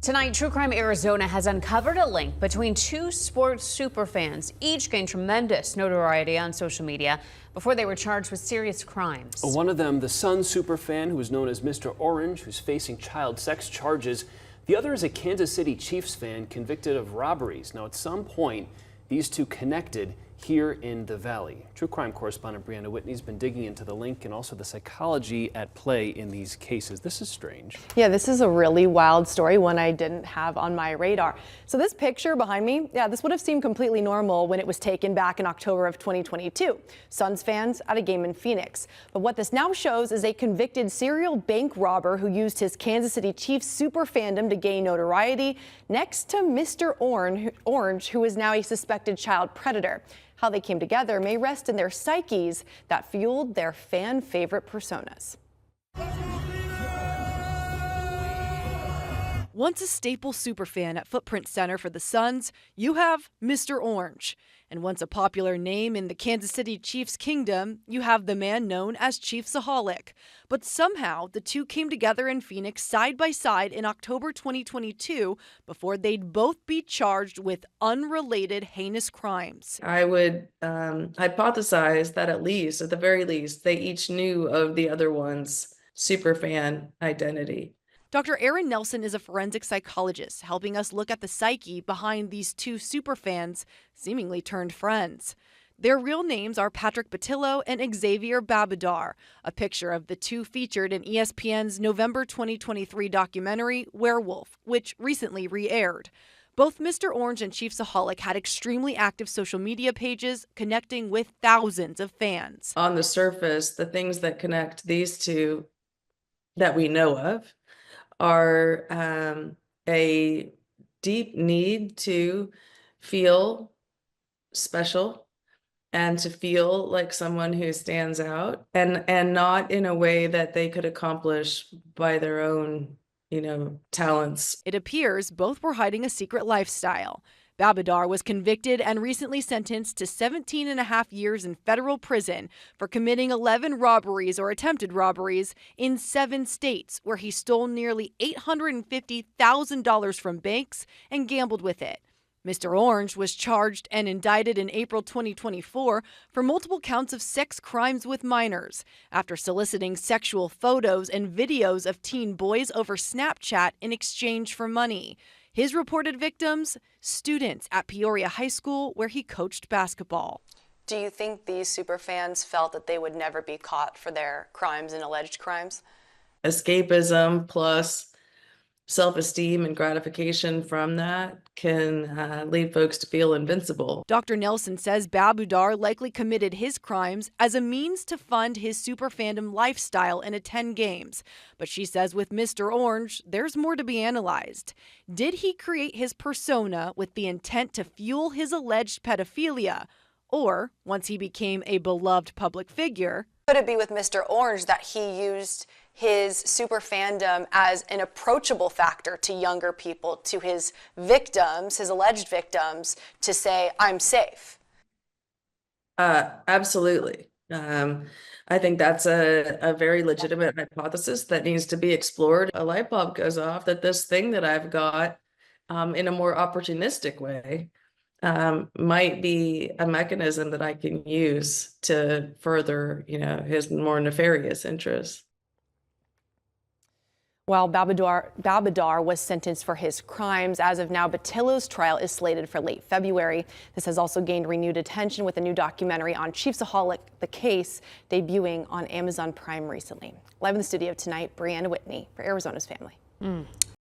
Tonight, True Crime Arizona has uncovered a link between two sports superfans. Each gained tremendous notoriety on social media before they were charged with serious crimes. One of them, the Suns superfan who is known as Mr. Orange, who's facing child sex charges. The other is a Kansas City Chiefs fan convicted of robberies. Now, at some point, these two connected here in the Valley. True Crime correspondent Brianna Whitney's been digging into the link and also the psychology at play in these cases. This is strange. Yeah, this is a really wild story, one I didn't have on my radar. So this picture behind me, this would have seemed completely normal when it was taken back in October of 2022. Suns fans at a game in Phoenix. But what this now shows is a convicted serial bank robber who used his Kansas City Chiefs super fandom to gain notoriety next to Mr. Orange, who is now a suspected child predator. How they came together may rest in their psyches that fueled their fan favorite personas. Once a staple superfan at Footprint Center for the Suns, you have Mr. Orange. And once a popular name in the Kansas City Chiefs kingdom, you have the man known as ChiefsAholic. But somehow, the two came together in Phoenix side by side in October 2022 before they'd both be charged with unrelated heinous crimes. I would hypothesize that at the very least, they each knew of the other one's superfan identity. Dr. Aaron Nelson is a forensic psychologist helping us look at the psyche behind these two superfans seemingly turned friends. Their real names are Patrick Batillo and Xavier Babadar. A picture of the two featured in ESPN's November 2023 documentary Werewolf, which recently re-aired. Both Mr. Orange and ChiefsAholic had extremely active social media pages connecting with thousands of fans. On the surface, the things that connect these two that we know of are a deep need to feel special and to feel like someone who stands out, and not in a way that they could accomplish by their own, talents. It appears both were hiding a secret lifestyle. Babadar was convicted and recently sentenced to 17.5 years in federal prison for committing 11 robberies or attempted robberies in 7 states, where he stole nearly $850,000 from banks and gambled with it. Mr. Orange was charged and indicted in April 2024 for multiple counts of sex crimes with minors after soliciting sexual photos and videos of teen boys over Snapchat in exchange for money. His reported victims, students at Peoria High School, where he coached basketball. Do you think these superfans felt that they would never be caught for their crimes and alleged crimes? Escapism plus self-esteem and gratification from that can lead folks to feel invincible. Dr. Nelson says Babadar likely committed his crimes as a means to fund his super fandom lifestyle and attend games. But she says with Mr. Orange, there's more to be analyzed. Did he create his persona with the intent to fuel his alleged pedophilia? Or, once he became a beloved public figure, could it be with Mr. Orange that he used his super fandom as an approachable factor to younger people, to his victims, his alleged victims, to say, I'm safe? Absolutely. I think that's a very legitimate hypothesis that needs to be explored. A light bulb goes off that this thing that I've got in a more opportunistic way might be a mechanism that I can use to further, his more nefarious interests. While Babadar was sentenced for his crimes, as of now, Batillo's trial is slated for late February. This has also gained renewed attention with a new documentary on ChiefsAholic, the case, debuting on Amazon Prime recently. Live in the studio tonight, Brianna Whitney for Arizona's Family.